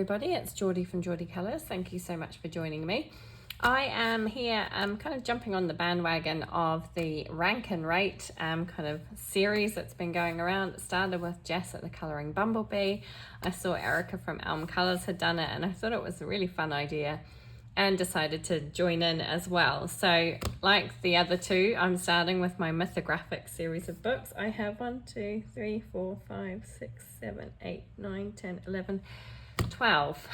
everybody, it's Geordie from Geordie Colours. Thank you so much for joining me. I am here kind of jumping on the bandwagon of the rank and rate kind of series that's been going around. It started with Jess at the Colouring Bumblebee. I saw Erica from Elm Colours had done it and I thought it was a really fun idea and decided to join in as well. So like the other two, I'm starting with my Mythographic series of books. I have 1, 2, 3, 4, 5, 6, 7, 8, 9, 10, 11, 12.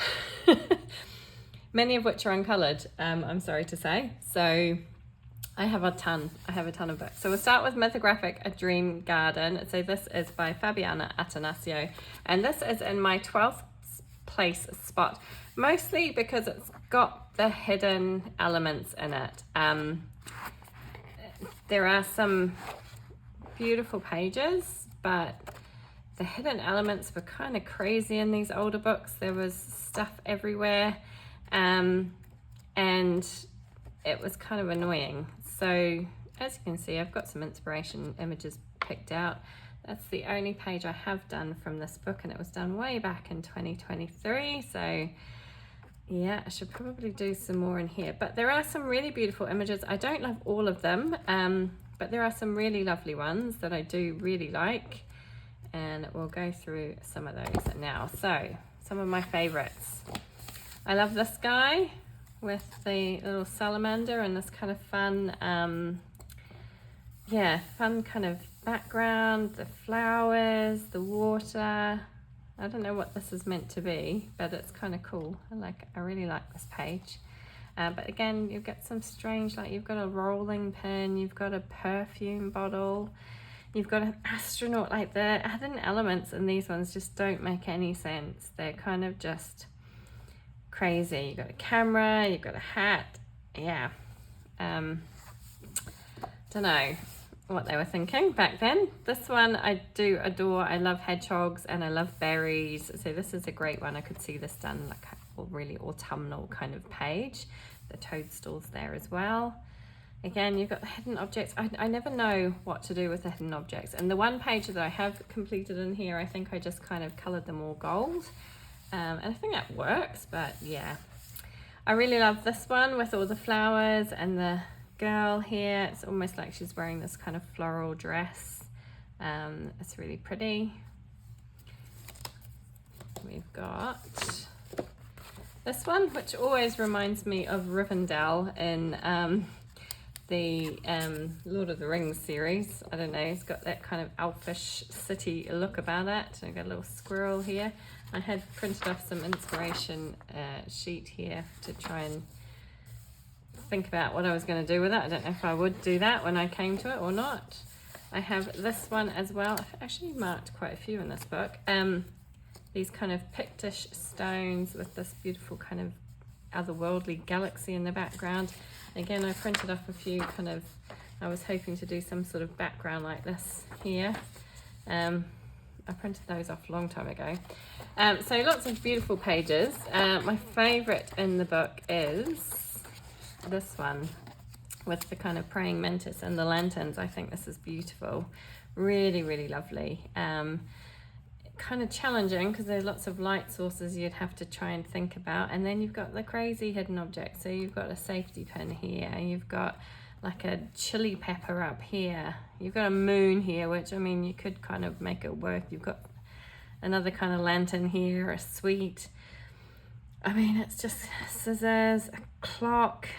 Many of which are uncoloured, I'm sorry to say. So I have a ton of books. So we'll start with Mythographic A Dream Garden. So this is by Fabiana Attanasio. And this is in my 12th place spot, mostly because it's got the hidden elements in it. There are some beautiful pages, but the hidden elements were kind of crazy in these older books. There was stuff everywhere. And it was kind of annoying. So as you can see, I've got some inspiration images picked out. That's the only page I have done from this book, and it was done way back in 2023. So yeah, I should probably do some more in here, but there are some really beautiful images. I don't love all of them, but there are some really lovely ones that I do really like, and we'll go through some of those now. So some of my favorites. I love this guy with the little salamander and this kind of fun, fun kind of background, the flowers, the water. I don't know what this is meant to be, but it's kind of cool. I really like this page. But again, you've got some strange, like you've got a rolling pin, you've got a perfume bottle, you've got an astronaut. Like the hidden elements in these ones just don't make any sense. They're kind of just crazy. You've got a camera, you've got a hat. Yeah. Don't know what they were thinking back then. This one I do adore. I love hedgehogs and I love berries. So this is a great one. I could see this done like a really autumnal kind of page. The toadstools there as well. Again, you've got the hidden objects. I never know what to do with the hidden objects. And the one page that I have completed in here, I think I just kind of coloured them all gold. And I think that works, but yeah. I really love this one with all the flowers and the girl here. It's almost like she's wearing this kind of floral dress. It's really pretty. We've got this one, which always reminds me of Rivendell in the Lord of the Rings series. I don't know, it's got that kind of elfish city look about it. I've got a little squirrel here. I had printed off some inspiration sheet here to try and think about what I was going to do with it. I don't know if I would do that when I came to it or not. I have this one as well. I've actually marked quite a few in this book. These kind of Pictish stones with this beautiful kind of otherworldly galaxy in the background. Again, I printed off a few kind of, I was hoping to do some sort of background like this here. I printed those off a long time ago. So lots of beautiful pages. My favourite in the book is this one with the kind of praying mantis and the lanterns. I think this is beautiful. Really, really lovely. Kind of challenging because there's lots of light sources you'd have to try and think about. And then you've got the crazy hidden objects. So you've got a safety pin here. You've got like a chili pepper up here. You've got a moon here, which I mean, you could kind of make it work. You've got another kind of lantern here, a sweet. I mean, it's just scissors, a clock,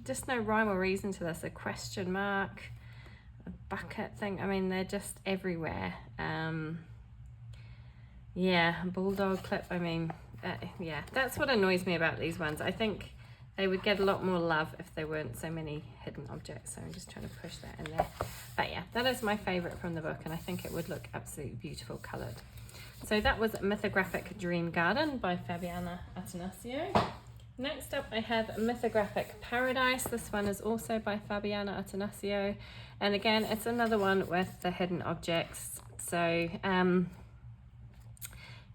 just no rhyme or reason to this. A question mark, a bucket thing. I mean, they're just everywhere. Yeah, a bulldog clip. I mean, yeah, that's what annoys me about these ones. I think they would get a lot more love if there weren't so many hidden objects. So I'm just trying to push that in there. But yeah, that is my favourite from the book, and I think it would look absolutely beautiful coloured. So that was Mythographic Dream Garden by Fabiana Attanasio. Next up I have Mythographic Paradise. This one is also by Fabiana Attanasio. And again, it's another one with the hidden objects. So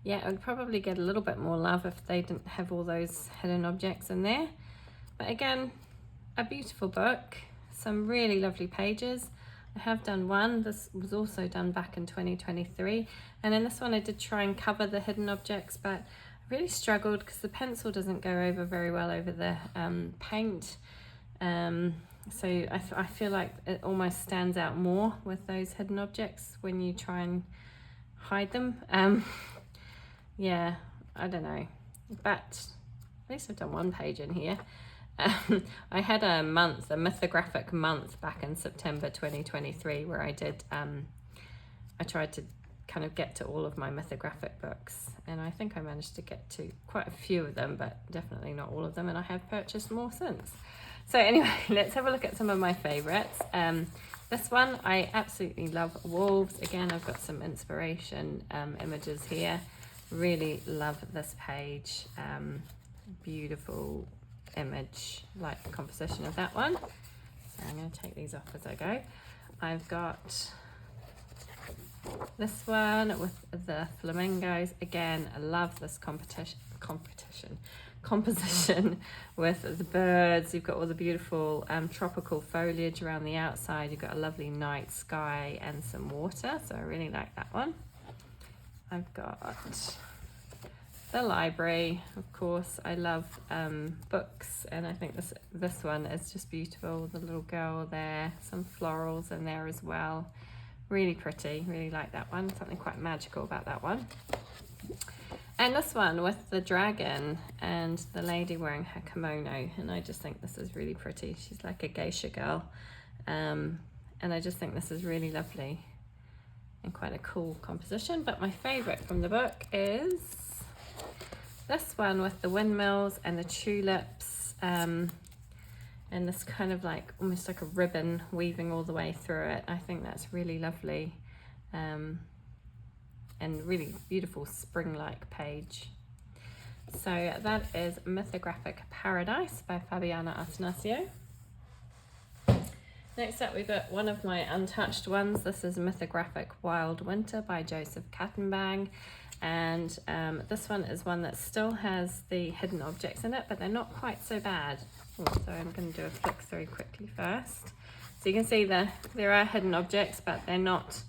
yeah, it would probably get a little bit more love if they didn't have all those hidden objects in there. But again, a beautiful book, some really lovely pages. I have done one. This was also done back in 2023. And in this one I did try and cover the hidden objects, but really struggled because the pencil doesn't go over very well over the paint. So I feel like it almost stands out more with those hidden objects when you try and hide them. Yeah, I don't know, but at least I've done one page in here. I had a mythographic month back in September 2023 where I did, I tried to kind of get to all of my mythographic books, and I think I managed to get to quite a few of them, but definitely not all of them, and I have purchased more since. So anyway, let's have a look at some of my favorites. This one, I absolutely love wolves. Again, I've got some inspiration images here. Really love this page. Beautiful image, like the composition of that one. So I'm going to take these off as I go. I've got this one with the flamingos. Again, I love this composition with the birds. You've got all the beautiful tropical foliage around the outside. You've got a lovely night sky and some water, so I really like that one. I've got the library, of course. I love books, and I think this one is just beautiful. The little girl there, some florals in there as well. Really pretty, really like that one. Something quite magical about that one. And this one with the dragon and the lady wearing her kimono, and I just think this is really pretty. She's like a geisha girl, and I just think this is really lovely and quite a cool composition. But my favorite from the book is this one with the windmills and the tulips, and this kind of like almost like a ribbon weaving all the way through it. I think that's really lovely, and really beautiful spring-like page. So that is Mythographic Paradise by Fabiana Attanasio. Next up, we've got one of my untouched ones. This is Mythographic Wild Winter by Joseph Kattenbang. And this one is one that still has the hidden objects in it, but they're not quite so bad. So I'm going to do a flick through quickly first. So you can see there are hidden objects, but they're not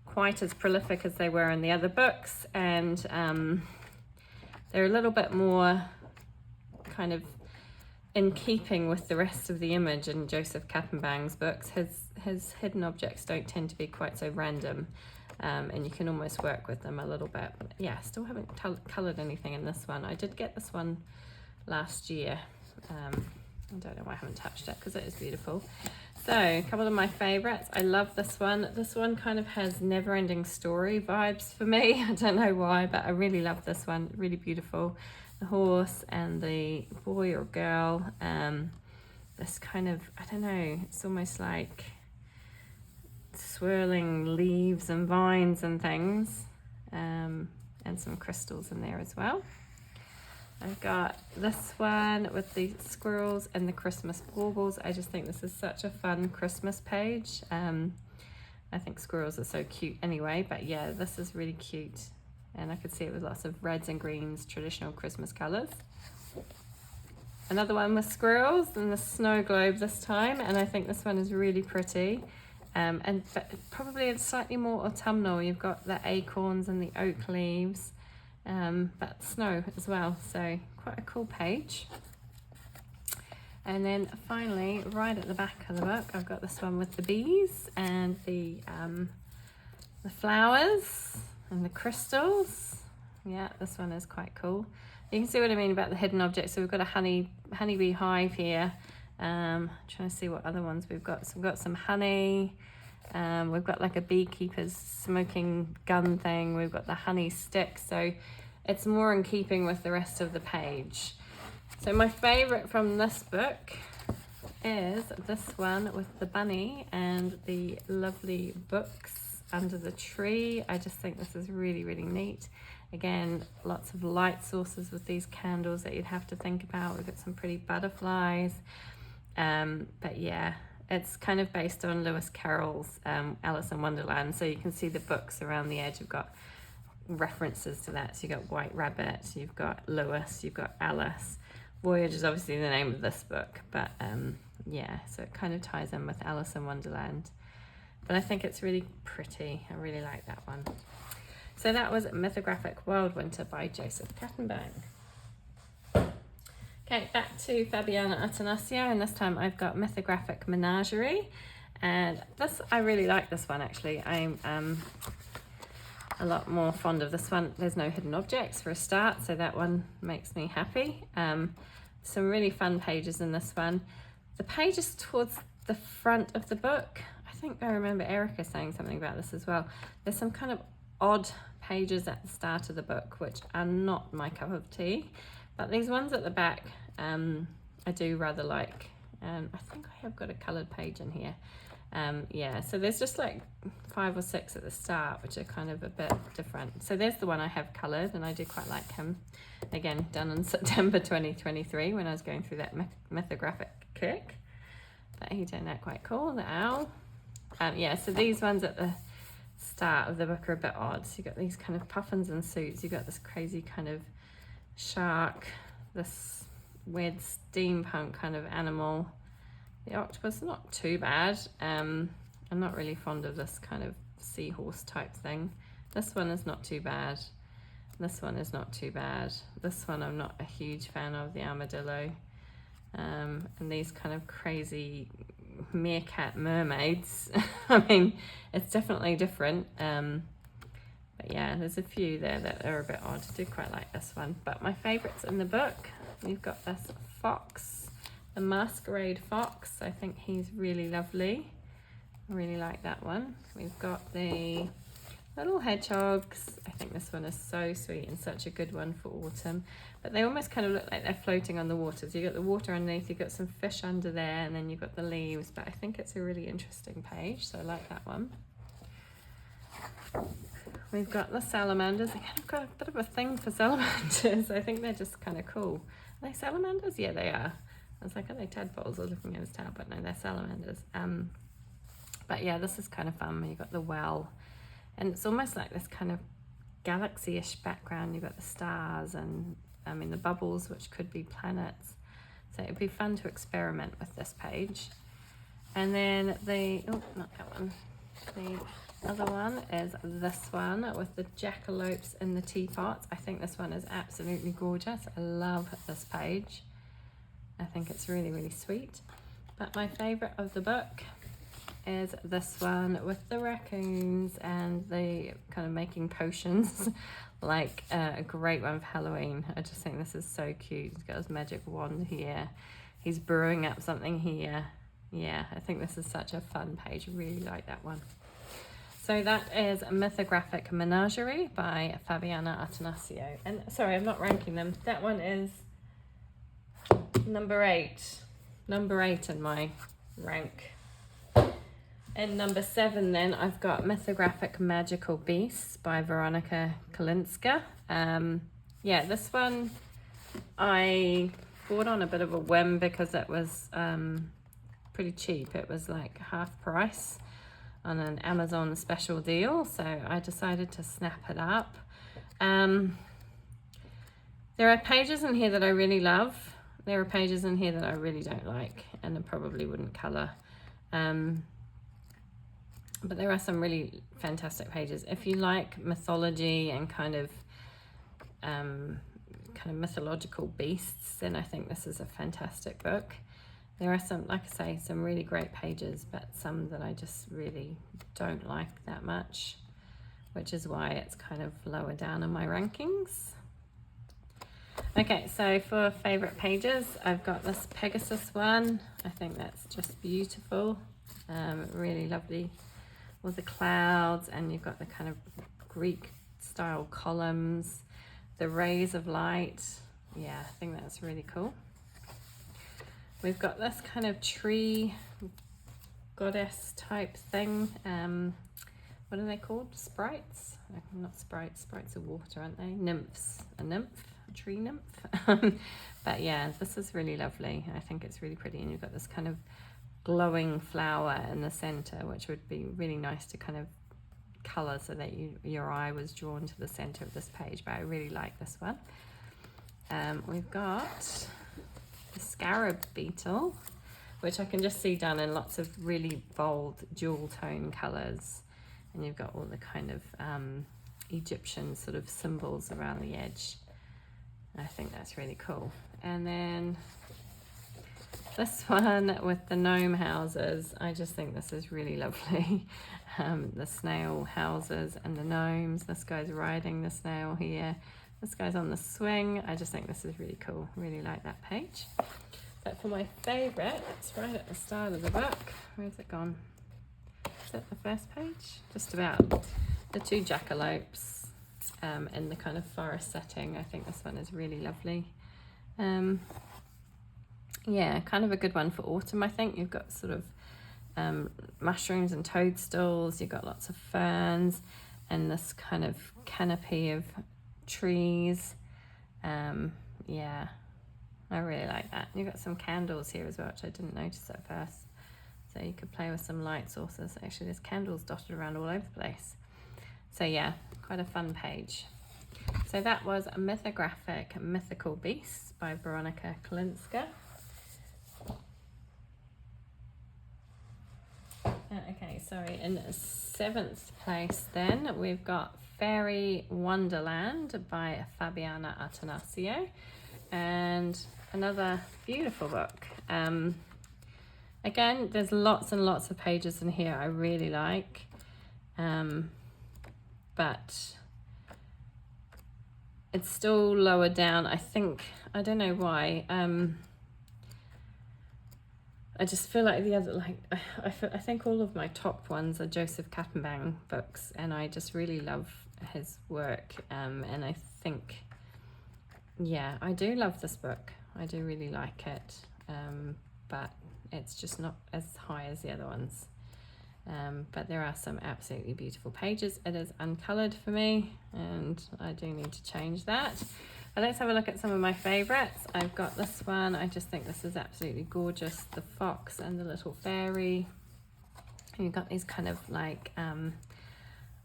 quite as prolific as they were in the other books, and they're a little bit more kind of in keeping with the rest of the image in Joseph Kattenbang's books. His hidden objects don't tend to be quite so random, and you can almost work with them a little bit. But yeah, still haven't coloured anything in this one. I did get this one last year. I don't know why I haven't touched it because it is beautiful. So a couple of my favorites. I love this one. This one kind of has Never-Ending Story vibes for me. I don't know why, but I really love this one. Really beautiful. The horse and the boy or girl. This kind of, I don't know, it's almost like swirling leaves and vines and things, and some crystals in there as well. I've got this one with the squirrels and the Christmas baubles. I just think this is such a fun Christmas page. I think squirrels are so cute anyway, but yeah, this is really cute. And I could see it with lots of reds and greens, traditional Christmas colours. Another one with squirrels and the snow globe this time, and I think this one is really pretty. But probably it's slightly more autumnal. You've got the acorns and the oak leaves. But snow as well, so quite a cool page. And then finally, right at the back of the book, I've got this one with the bees and the flowers and the crystals. Yeah, this one is quite cool. You can see what I mean about the hidden objects. So we've got a honeybee hive here. Trying to see what other ones we've got. So we've got some honey. We've got like a beekeeper's smoking gun thing. We've got the honey stick, so it's more in keeping with the rest of the page. So my favorite from this book is this one with the bunny and the lovely books under the tree. I just think this is really, really neat. Again, lots of light sources with these candles that you'd have to think about. We've got some pretty butterflies. But yeah, it's kind of based on Lewis Carroll's Alice in Wonderland. So you can see the books around the edge. You've got references to that. So you've got White Rabbit, you've got Lewis, you've got Alice. Voyage is obviously the name of this book, but yeah, so it kind of ties in with Alice in Wonderland. But I think it's really pretty. I really like that one. So that was Mythographic Wild Winter by Joseph Kattenbang. Okay, back to Fabiana Attanasio, and this time I've got Mythographic Menagerie. And this, I really like this one actually. I'm a lot more fond of this one. There's no hidden objects for a start, so that one makes me happy. Some really fun pages in this one. The pages towards the front of the book, I think I remember Erica saying something about this as well. There's some kind of odd pages at the start of the book which are not my cup of tea, but these ones at the back I do rather like. I think I have got a coloured page in here. Yeah, so there's just like 5 or 6 at the start which are kind of a bit different. So there's the one I have coloured, and I do quite like him. Again, done in September 2023 when I was going through that mythographic kick. But he turned out quite cool, the owl. Yeah, so these ones at the start of the book are a bit odd. So you've got these kind of puffins and suits, you've got this crazy kind of shark, this weird steampunk kind of animal. The octopus, not too bad. I'm not really fond of this kind of seahorse type thing. This one is not too bad. This one is not too bad. This one I'm not a huge fan of, the armadillo. And these kind of crazy meerkat mermaids. I mean, it's definitely different. But yeah, there's a few there that are a bit odd. I do quite like this one. But my favourites in the book, we've got this fox. The Masquerade Fox, I think he's really lovely. I really like that one. We've got the little hedgehogs. I think this one is so sweet and such a good one for autumn. But they almost kind of look like they're floating on the water. So you've got the water underneath, you've got some fish under there, and then you've got the leaves. But I think it's a really interesting page, so I like that one. We've got the salamanders. Again, I've got a bit of a thing for salamanders. I think they're just kind of cool. Are they salamanders? Yeah, they are. I was like, are they tadpoles? I was looking at his tail, but no, they're salamanders. But yeah, this is kind of fun. You've got the well, and it's almost like this kind of galaxy-ish background. You've got the stars and, I mean, the bubbles, which could be planets. So it'd be fun to experiment with this page. And then the, oh, not that one. The other one is this one with the jackalopes in the teapots. I think this one is absolutely gorgeous. I love this page. I think it's really, really sweet. But my favourite of the book is this one with the raccoons and the kind of making potions. Like a great one for Halloween. I just think this is so cute. He's got his magic wand here. He's brewing up something here. Yeah, I think this is such a fun page. I really like that one. So that is Mythographic Menagerie by Fabiana Attanasio. And sorry, I'm not ranking them. That one is number 8 in my rank. And number 7 then I've got Mythographic Magical Beasts by Veronica Kalinska. Yeah, this one I bought on a bit of a whim because it was pretty cheap. It was like half price on an Amazon special deal, so I decided to snap it up. There are pages in here that I really love. There are pages in here that I really don't like and I probably wouldn't colour. But there are some really fantastic pages. If you like mythology and kind of mythological beasts, then I think this is a fantastic book. There are some, like I say, some really great pages, but some that I just really don't like that much, which is why it's kind of lower down in my rankings. Okay, so for favourite pages, I've got this Pegasus one. I think that's just beautiful. Really lovely. All the clouds, and you've got the kind of Greek style columns, the rays of light. Yeah, I think that's really cool. We've got this kind of tree goddess type thing. What are they called? Sprites? Not sprites. Sprites are water, aren't they? Nymphs. A nymph? A tree nymph? But yeah, this is really lovely. I think it's really pretty. And you've got this kind of glowing flower in the center, which would be really nice to kind of color so that your eye was drawn to the center of this page. But I really like this one. We've got the scarab beetle, which I can just see done in lots of really bold dual tone colors. And you've got all the kind of Egyptian sort of symbols around the edge. I think that's really cool. And then this one with the gnome houses, I just think this is really lovely. The snail houses and the gnomes. This guy's riding the snail here. This guy's on the swing. I just think this is really cool. Really like that page. But for my favourite, it's right at the start of the book. Where's it gone? Is that the first page? Just about. The two jackalopes in the kind of forest setting. I think this one is really lovely. Yeah, kind of a good one for autumn, I think. You've got sort of mushrooms and toadstools. You've got lots of ferns and this kind of canopy of trees. Yeah, I really like that. You've got some candles here as well, which I didn't notice at first. So you could play with some light sources. Actually, there's candles dotted around all over the place. So yeah, quite a fun page. So that was Mythographic Mythical Beasts by Veronica Kalinska. Okay, sorry, in 7th place then, we've got Fairy Wonderland by Fabiana Attanasio. And another beautiful book. Again, there's lots and lots of pages in here I really like. But it's still lower down. I think, I don't know why. I just feel like the other, like, I think all of my top ones are Joseph Kattenbang books, and I just really love his work. And I think, yeah, I do love this book. I do really like it, but it's just not as high as the other ones. But there are some absolutely beautiful pages. It is uncoloured for me, and I do need to change that. But let's have a look at some of my favourites. I've got this one. I just think this is absolutely gorgeous. The fox and the little fairy. And you've got these kind of like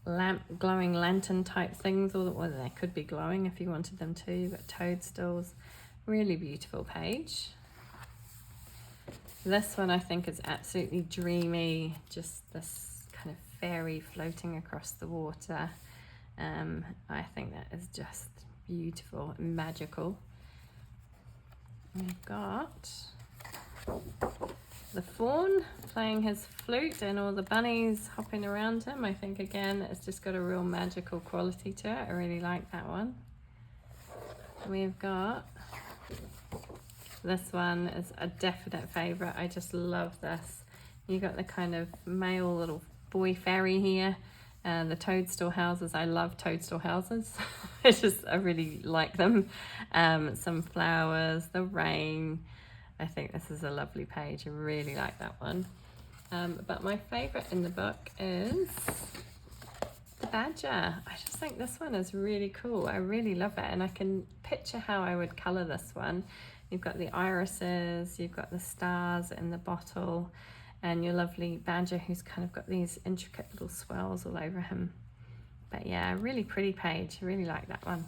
glowing lantern type things, or well, they could be glowing if you wanted them to. You've got toadstools. Really beautiful page. This one I think is absolutely dreamy, just this kind of fairy floating across the water. I think that is just beautiful and magical. We've got the fawn playing his flute and all the bunnies hopping around him. I think again it's just got a real magical quality to it. I really like that one. We've got this one is a definite favourite. I just love this. You got the kind of male little boy fairy here. The toadstool houses. I love toadstool houses. I really like them. Some flowers, the rain. I think this is a lovely page. I really like that one. But my favourite in the book is the badger. I just think this one is really cool. I really love it, and I can picture how I would colour this one. You've got the irises, you've got the stars in the bottle, and your lovely badger who's kind of got these intricate little swirls all over him. But yeah, really pretty page. I really like that one.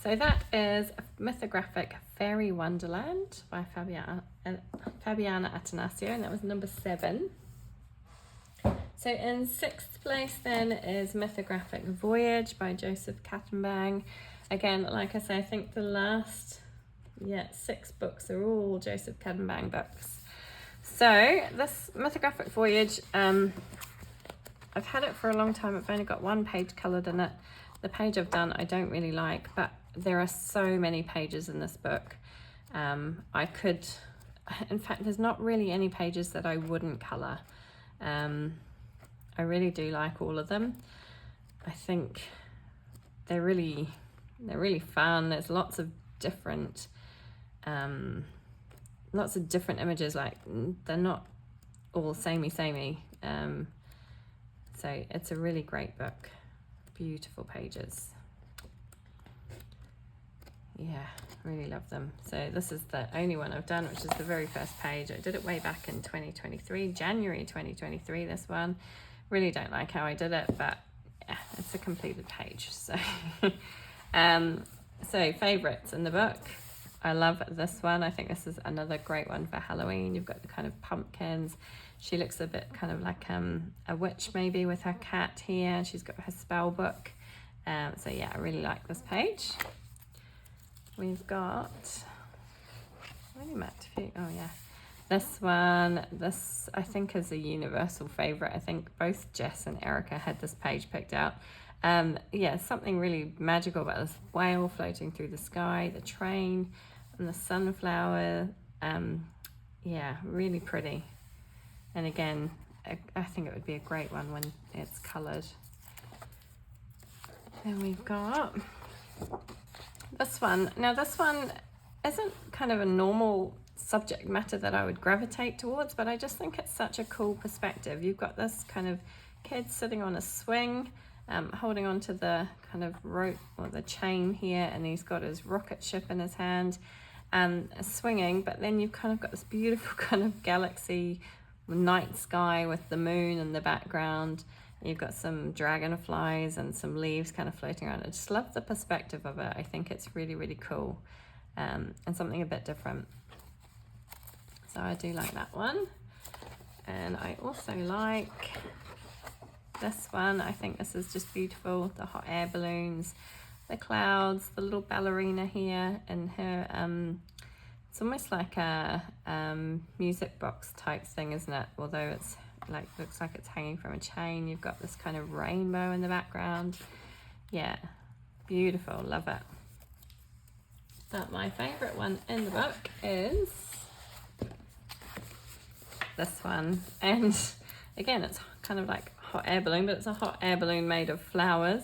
So that is Mythographic Fairy Wonderland by Fabiana Attanasio, and that was number 7. So in 6th place then is Mythographic Voyage by Joseph Kattenbang. Again, like I say, I think the last 6 books are all Joseph Kattenbang books. So this Mythographic Voyage, I've had it for a long time. I've only got 1 page coloured in it. The page I've done I don't really like, but there are so many pages in this book. I could, in fact, there's not really any pages that I wouldn't colour. I really do like all of them. I think they're really fun. There's lots of different images. Like, they're not all samey. So it's a really great book. Beautiful pages. Yeah, really love them. So this is the only one I've done, which is the very first page. I did it way back in 2023, January 2023, this one. Really don't like how I did it, but yeah, it's a completed page. So, so favourites in the book. I love this one. I think this is another great one for Halloween. You've got the kind of pumpkins. She looks a bit kind of like a witch maybe with her cat here. She's got her spell book So yeah, I really like this page. We've got, really marked a few, oh yeah. This one, this I think is a universal favorite. I think both Jess and Erica had this page picked out. Yeah, something really magical about this whale floating through the sky, the train, and the sunflower. Yeah, really pretty. And again, I think it would be a great one when it's coloured. Then we've got this one. Now this one isn't kind of a normal subject matter that I would gravitate towards, but I just think it's such a cool perspective. You've got this kind of kid sitting on a swing, holding onto the kind of rope or the chain here, and he's got his rocket ship in his hand, swinging, but then you've kind of got this beautiful kind of galaxy night sky with the moon in the background. You've got some dragonflies and some leaves kind of floating around. I just love the perspective of it. I think it's really, really cool, and something a bit different. So I do like that one. And I also like this one. I think this is just beautiful. The hot air balloons, the clouds, the little ballerina here, and her, it's almost like a music box type thing, isn't it? Although it's like, looks like it's hanging from a chain. You've got this kind of rainbow in the background. Yeah, beautiful, love it. But my favorite one in the book is this one. And again, it's kind of like hot air balloon, but it's a hot air balloon made of flowers.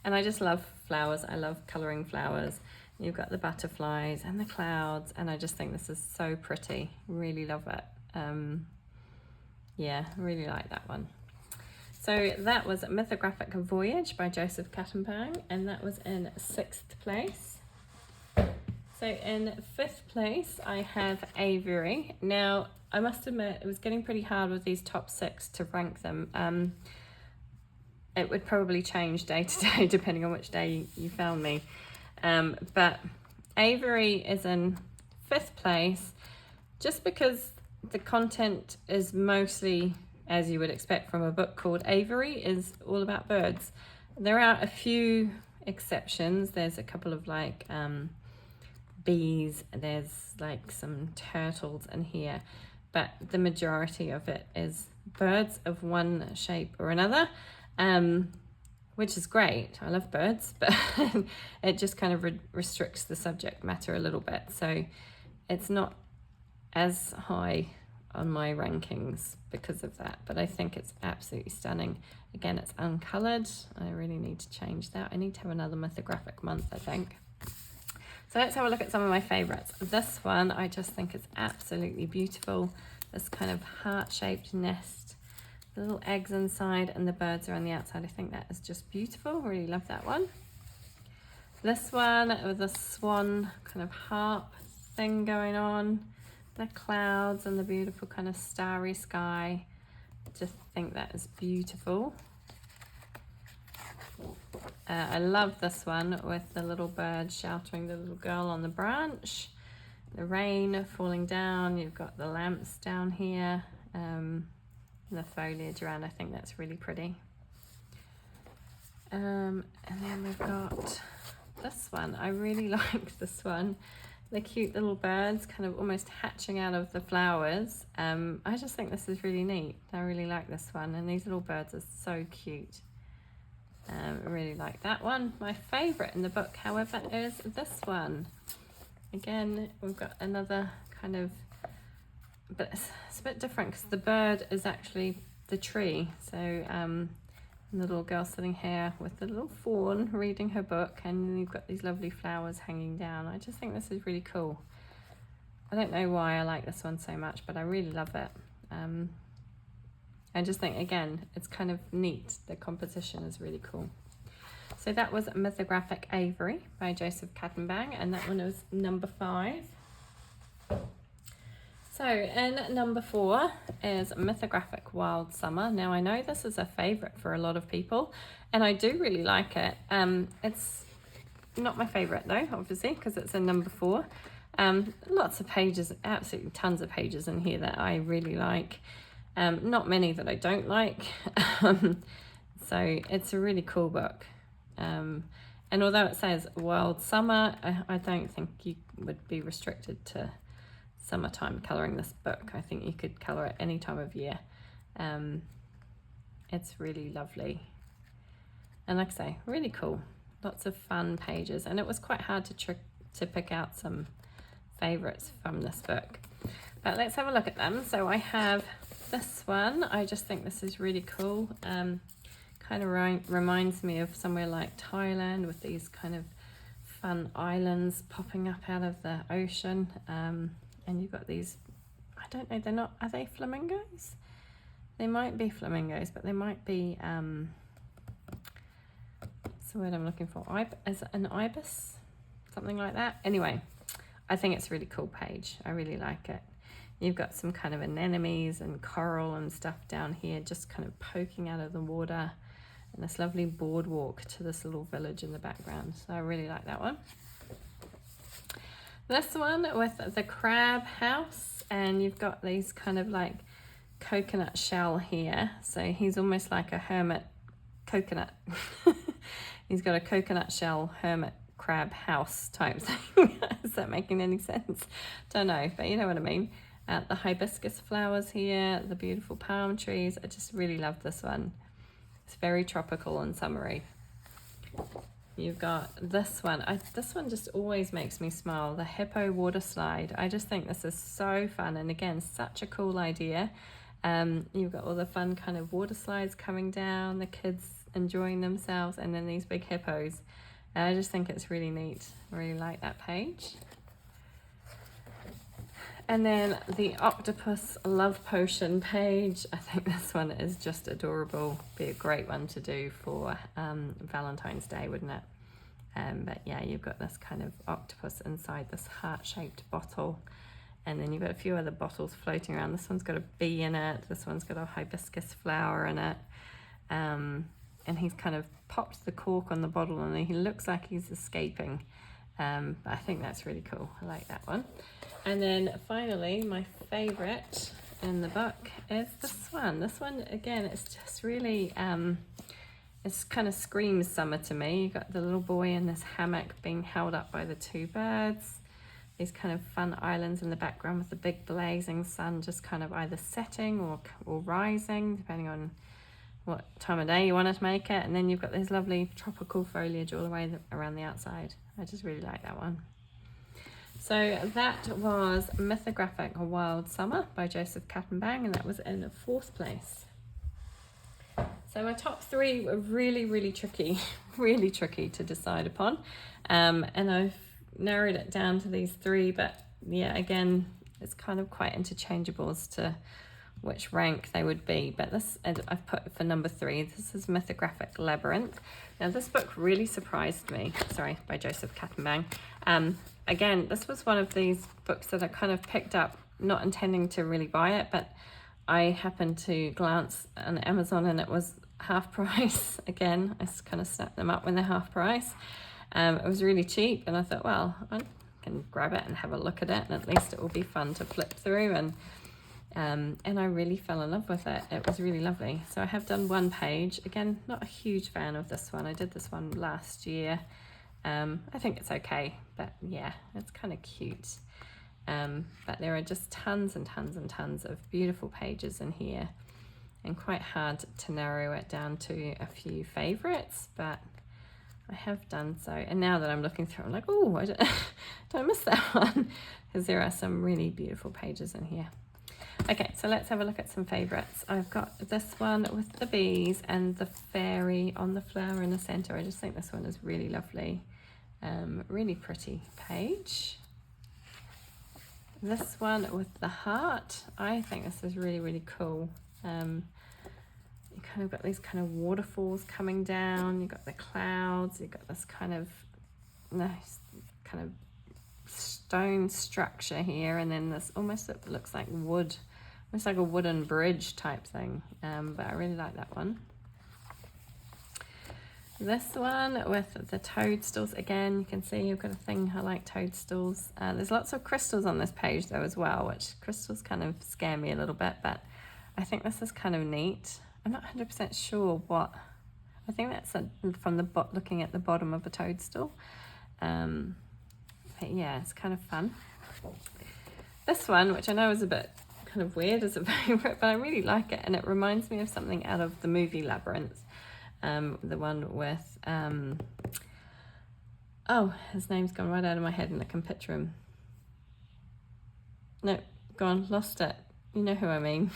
And I just love flowers. I love colouring flowers. You've got the butterflies and the clouds, and I just think this is so pretty. Really love it. Yeah, really like that one. So that was Mythographic Voyage by Joseph Kattenbang, and that was in 6th place. So in 5th place, I have Avery. Now, I must admit, it was getting pretty hard with these top 6 to rank them. It would probably change day to day, depending on which day you found me. But Avery is in 5th place, just because the content is mostly, as you would expect from a book called Avery, is all about birds. There are a few exceptions. There's a couple of like bees, there's like some turtles in here, but the majority of it is birds of one shape or another, which is great. I love birds, but it just kind of restricts the subject matter a little bit. So it's not as high on my rankings because of that, but I think it's absolutely stunning. Again, it's uncolored. I really need to change that. I need to have another mythographic month, I think. So let's have a look at some of my favorites. This one I just think is absolutely beautiful. This kind of heart-shaped nest, the little eggs inside and the birds are on the outside. I think that is just beautiful. Really love that one. This one with a swan kind of harp thing going on, the clouds and the beautiful kind of starry sky. Just think that is beautiful. I love this one with the little bird sheltering the little girl on the branch, the rain falling down, you've got the lamps down here, the foliage around. I think that's really pretty. And then we've got this one. I really like this one. The cute little birds kind of almost hatching out of the flowers. I just think this is really neat. I really like this one, and these little birds are so cute. I really like that one. My favourite in the book, however, is this one. Again, we've got another kind of, but it's a bit different because the bird is actually the tree. So the little girl sitting here with the little fawn reading her book, and then you've got these lovely flowers hanging down. I just think this is really cool. I don't know why I like this one so much, but I really love it. I just think, again, it's kind of neat. The composition is really cool. So that was Mythographic Avery by Joseph Kattenbang, and that one was number 5. So in number 4 is Mythographic Wild Summer. Now I know this is a favourite for a lot of people, and I do really like it. It's not my favourite though, obviously, because it's in number 4. Lots of pages, absolutely tons of pages in here that I really like. Not many that I don't like. So it's a really cool book. And although it says wild summer, I don't think you would be restricted to summertime colouring this book. I think you could colour it any time of year. It's really lovely. And like I say, really cool. Lots of fun pages. And it was quite hard to pick out some favourites from this book. But let's have a look at them. So I have this one. I just think this is really cool. Kind of reminds me of somewhere like Thailand with these kind of fun islands popping up out of the ocean. And you've got these, I don't know, are they flamingos? They might be flamingos, but they might be, what's the word I'm looking for? Is it an ibis? Something like that. Anyway, I think it's a really cool page. I really like it. You've got some kind of anemones and coral and stuff down here, just kind of poking out of the water. And this lovely boardwalk to this little village in the background. So I really like that one. This one with the crab house, and you've got these kind of like coconut shell here. So he's almost like a hermit coconut. He's got a coconut shell hermit crab house type thing. Is that making any sense? Don't know, but you know what I mean. The hibiscus flowers here, the beautiful palm trees. I just really love this one. It's very tropical and summery. You've got this one. This one just always makes me smile. The hippo water slide. I just think this is so fun. And again, such a cool idea. You've got all the fun kind of water slides coming down, the kids enjoying themselves, and then these big hippos. I just think it's really neat. I really like that page. And then the octopus love potion page. I think this one is just adorable. Be a great one to do for Valentine's Day, wouldn't it? But yeah, you've got this kind of octopus inside this heart-shaped bottle. And then you've got a few other bottles floating around. This one's got a bee in it. This one's got a hibiscus flower in it. And he's kind of popped the cork on the bottle and he looks like he's escaping. But I think that's really cool. I like that one. And then finally, my favorite in the book is this one. This one, again, it's just really, it's kind of screams summer to me. You've got the little boy in this hammock being held up by the two birds. These kind of fun islands in the background with the big blazing sun just kind of either setting or rising, depending on what time of day you want to make it. And then you've got this lovely tropical foliage all the way around the outside. I just really like that one. So that was Mythographic Wild Summer by Joseph Kattenbang, and that was in 4th place. So my top 3 were really, really tricky, really tricky to decide upon. And I've narrowed it down to these 3, but yeah, again, it's kind of quite interchangeable as to which rank they would be. But this, I've put for number 3, this is Mythographic Labyrinth. Now this book really surprised me, by Joseph Kattenbang. Again, this was one of these books that I kind of picked up, not intending to really buy it, but I happened to glance on Amazon and it was half price. Again, I just kind of snapped them up when they're half price. It was really cheap and I thought, well, I can grab it and have a look at it and at least it will be fun to flip through. And I really fell in love with it. It was really lovely. So I have done 1 page. Again, not a huge fan of this one. I did this one last year. I think it's okay, but yeah, it's kind of cute. But there are just tons and tons and tons of beautiful pages in here and quite hard to narrow it down to a few favorites, but I have done so. And now that I'm looking through, I'm like, oh, don't miss that one, because there are some really beautiful pages in here. Okay, so let's have a look at some favorites. I've got this one with the bees and the fairy on the flower in the center. I just think this one is really lovely. Really pretty page. This one with the heart, I think this is really, really cool. You kind of got these kind of waterfalls coming down. You've got the clouds. You've got this kind of nice kind of stone structure here, and then this almost looks like wood, almost like a wooden bridge type thing. But I really like that one. This one with the toadstools, again, you can see you've got a thing, I like toadstools. There's lots of crystals on this page though as well, which crystals kind of scare me a little bit, but I think this is kind of neat. I'm not 100% sure what, I think that's from the looking at the bottom of a toadstool. But yeah, it's kind of fun. This one, which I know is a bit kind of weird as a favourite, but I really like it, and it reminds me of something out of the movie Labyrinth. The one with, oh, his name's gone right out of my head and I can picture him. No, gone, lost it. You know who I mean.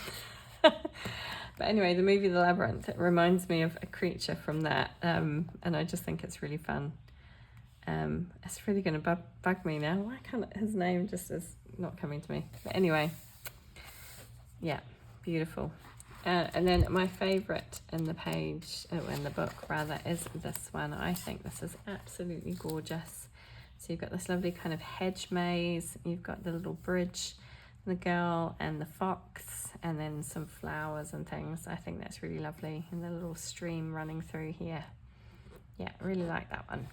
But anyway, the movie The Labyrinth, it reminds me of a creature from that, and I just think it's really fun. It's really going to bug me now. Why can't his name just is not coming to me? But anyway, yeah, beautiful. And then my favourite in the page, in the book rather, is this one. I think this is absolutely gorgeous. So you've got this lovely kind of hedge maze, you've got the little bridge, the girl and the fox, and then some flowers and things. I think that's really lovely, and the little stream running through here. Yeah, really like that one.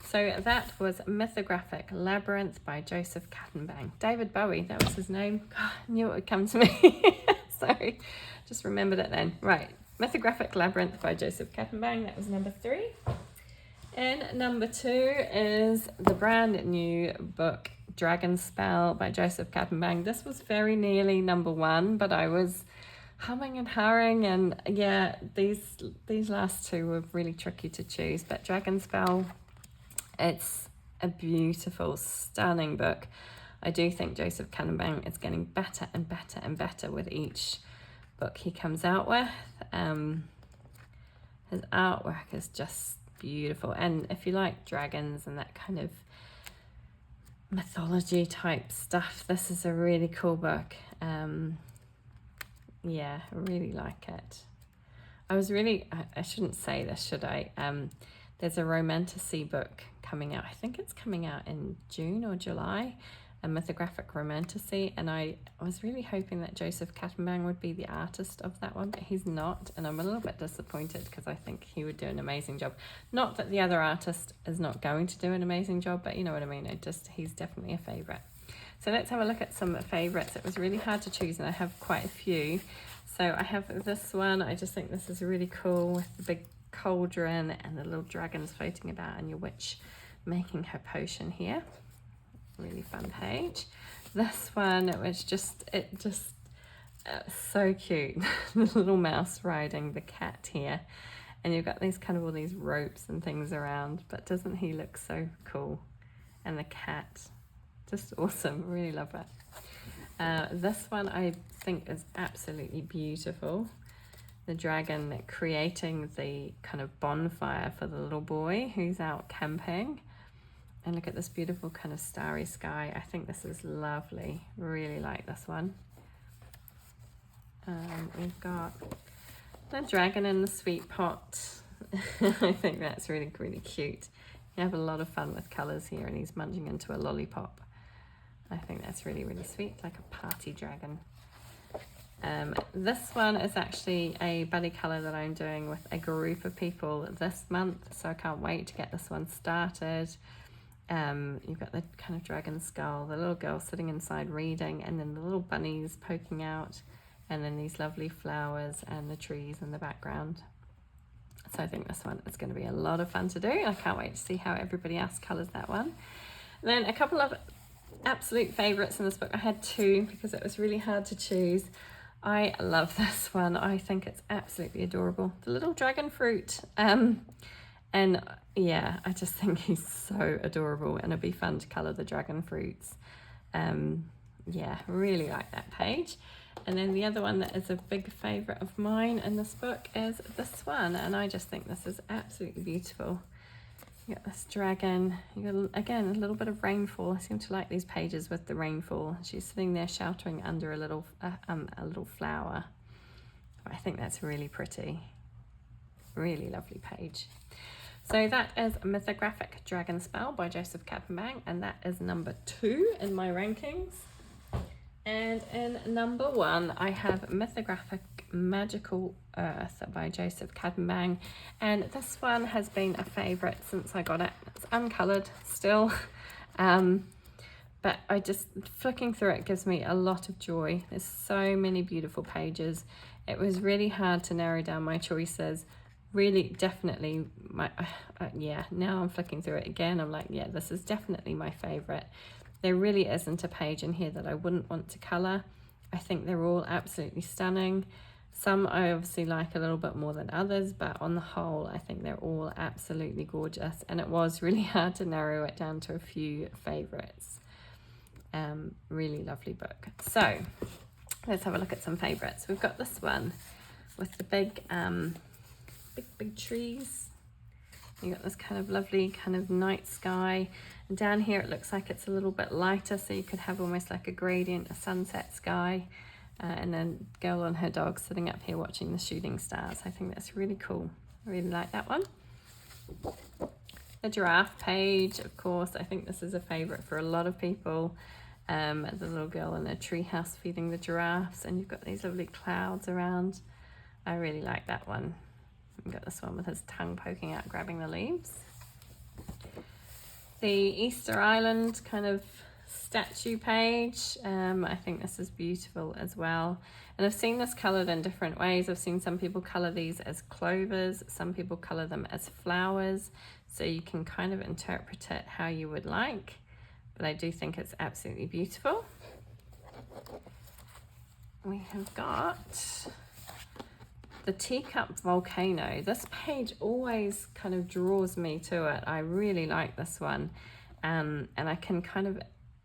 So that was Mythographic Labyrinth by Joseph Kattenbang. David Bowie, that was his name. God, I knew it would come to me. Sorry, just remembered it then. Right, Mythographic Labyrinth by Joseph Kattenbang, that was number 3. And number 2 is the brand new book, Dragon Spell by Joseph Kattenbang. This was very nearly number 1, but I was humming and hawing, and yeah, these last 2 were really tricky to choose. But Dragon Spell, it's a beautiful, stunning book. I do think Joseph Kattenbang is getting better and better and better with each book he comes out with. His artwork is just beautiful, and if you like dragons and that kind of mythology type stuff, this is a really cool book. Yeah, I really like it. I shouldn't say this, should I? There's a romantasy book coming out. I think it's coming out in June or July, a mythographic romantasy, and I was really hoping that Joseph Kattenbang would be the artist of that one, but he's not, and I'm a little bit disappointed because I think he would do an amazing job. Not that the other artist is not going to do an amazing job, but you know what I mean. He's definitely a favourite. So let's have a look at some favourites. It was really hard to choose, and I have quite a few. So I have this one. I just think this is really cool with the big cauldron and the little dragons floating about and your witch making her potion here. Really fun page. This one, it just so cute. The little mouse riding the cat here, and you've got these kind of all these ropes and things around, but doesn't he look so cool? And the cat, just awesome. Really love it. This one I think is absolutely beautiful. The dragon creating the kind of bonfire for the little boy who's out camping. And look at this beautiful kind of starry sky. I think this is lovely. Really like this one. We've got the dragon in the sweet pot. I think that's really, really cute. You have a lot of fun with colours here, and he's munching into a lollipop. I think that's really, really sweet, like a party dragon. This one is actually a buddy colour that I'm doing with a group of people this month, so I can't wait to get this one started. You've got the kind of dragon skull, the little girl sitting inside reading, and then the little bunnies poking out, and then these lovely flowers and the trees in the background. So I think this one is going to be a lot of fun to do. I can't wait to see how everybody else colours that one. And then a couple of absolute favourites in this book. I had 2 because it was really hard to choose. I love this one. I think it's absolutely adorable. The little dragon fruit. And yeah, I just think he's so adorable, and it'd be fun to colour the dragon fruits. Yeah, really like that page. And then the other one that is a big favourite of mine in this book is this one, and I just think this is absolutely beautiful. You got this dragon, you got, again, a little bit of rainfall. I seem to like these pages with the rainfall. She's sitting there sheltering under a little flower. I think that's really pretty. Really lovely page. So that is Mythographic Dragon Spell by Joseph Kattenbang, and that is number 2 in my rankings. And in number 1, I have Mythographic Magical Earth by Joseph Kattenbang, and this one has been a favourite since I got it. It's uncoloured still, but I just, flicking through it gives me a lot of joy. There's so many beautiful pages. It was really hard to narrow down my choices. really definitely my, yeah, now I'm flicking through it again, I'm like, yeah, this is definitely my favorite. There really isn't a page in here that I wouldn't want to color. I think they're all absolutely stunning. Some I obviously like a little bit more than others, but on the whole, I think they're all absolutely gorgeous. And it was really hard to narrow it down to a few favorites. Really lovely book. So let's have a look at some favorites. We've got this one with the big, big trees. You got this kind of lovely kind of night sky. And down here it looks like it's a little bit lighter, so you could have almost like a gradient, a sunset sky. And then girl and her dog sitting up here watching the shooting stars. I think that's really cool. I really like that one. The giraffe page, of course, I think this is a favorite for a lot of people. The little girl in a treehouse feeding the giraffes, and you've got these lovely clouds around. I really like that one. We've got this one with his tongue poking out, grabbing the leaves. The Easter Island kind of statue page. I think this is beautiful as well. And I've seen this colored in different ways. I've seen some people color these as clovers, some people color them as flowers. So you can kind of interpret it how you would like. But I do think it's absolutely beautiful. We have got the Teacup Volcano. This page always kind of draws me to it. I really like this one. And I can kind of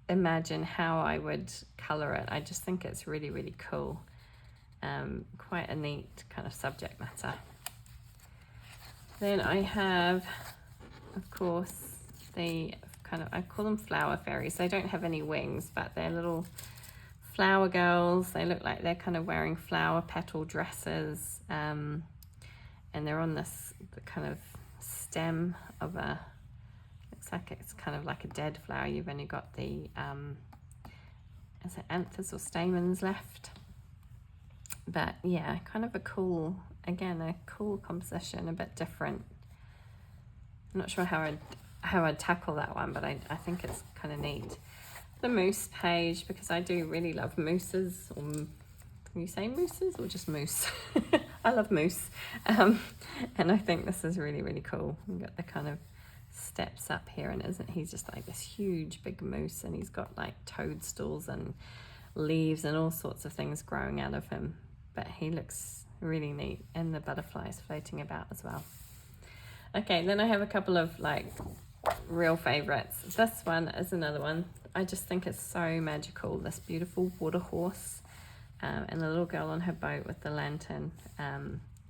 imagine how I would color it. I just think it's really, really cool. Quite a neat kind of subject matter. Then I have, of course, the kind of, I call them flower fairies. They don't have any wings, but they're little flower girls. They look like they're kind of wearing flower petal dresses, and they're on this kind of stem of a, looks like it's kind of like a dead flower. You've only got the is it anthers or stamens left? But yeah, kind of a cool, again, a cool composition, a bit different. I'm not sure how I'd tackle that one, but I think it's kind of neat. The moose page, because I do really love mooses, or can you say mooses or just moose? I love moose. And I think this is really, really cool. You've got the kind of steps up here, and isn't he's just like this huge big moose, and he's got like toadstools and leaves and all sorts of things growing out of him, but he looks really neat, and the butterflies floating about as well. Okay, then I have a couple of like real favorites. This one is another one. I just think it's so magical, this beautiful water horse, and the little girl on her boat with the lantern.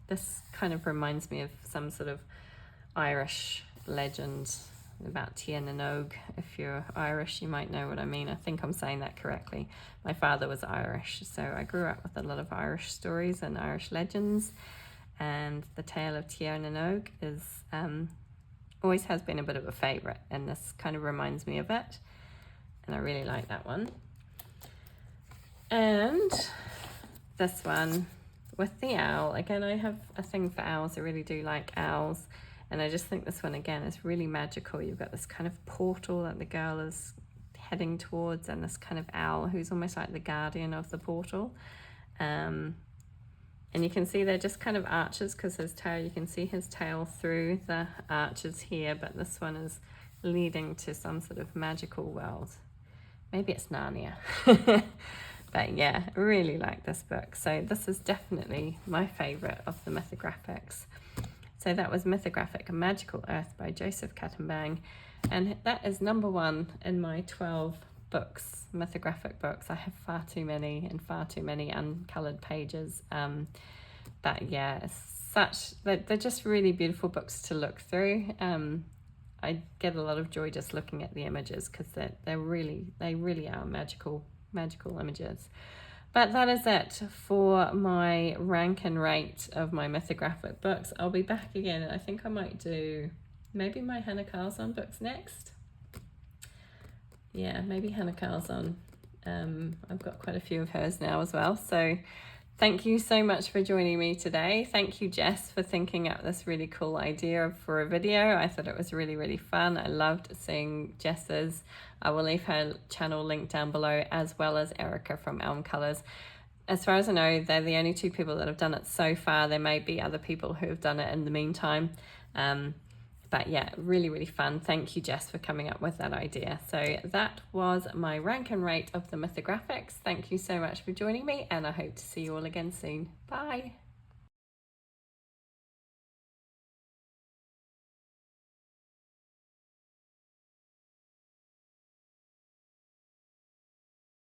This kind of reminds me of some sort of Irish legend about Tir na Nog. If you're Irish, you might know what I mean. I think I'm saying that correctly. My father was Irish, so I grew up with a lot of Irish stories and Irish legends, and the tale of Tir na Nog is always has been a bit of a favorite, and this kind of reminds me of it, and I really like that one. And this one with the owl, again, I have a thing for owls. I really do like owls. And I just think this one, again, is really magical. You've got this kind of portal that the girl is heading towards, and this kind of owl who's almost like the guardian of the portal. And you can see they're just kind of arches, because his tail, you can see his tail through the arches here, but this one is leading to some sort of magical world. Maybe it's Narnia. But yeah, I really like this book. So this is definitely my favorite of the Mythographics. So that was Mythographic Magical Earth by Joseph Kattenbang. And that is #1 in my 12 books, Mythographic books. I have far too many and far too many uncolored pages. But yeah, they're just really beautiful books to look through. I get a lot of joy just looking at the images, because they really are magical images. But that is it for my rank and rate of my Mythographic books. I'll be back again. I think I might do maybe my Hannah Carlson books next. Yeah, maybe Hannah Carlson. I've got quite a few of hers now as well. So thank you so much for joining me today. Thank you, Jess, for thinking up this really cool idea for a video. I thought it was really, really fun. I loved seeing Jess's. I will leave her channel linked down below, as well as Erica from Elm Colours. as far as I know, they're the only two people that have done it so far. There may be other people who have done it in the meantime. But yeah, really, really fun. Thank you, Jess, for coming up with that idea. So that was my rank and rate of the Mythographics. Thank you so much for joining me, and I hope to see you all again soon. Bye.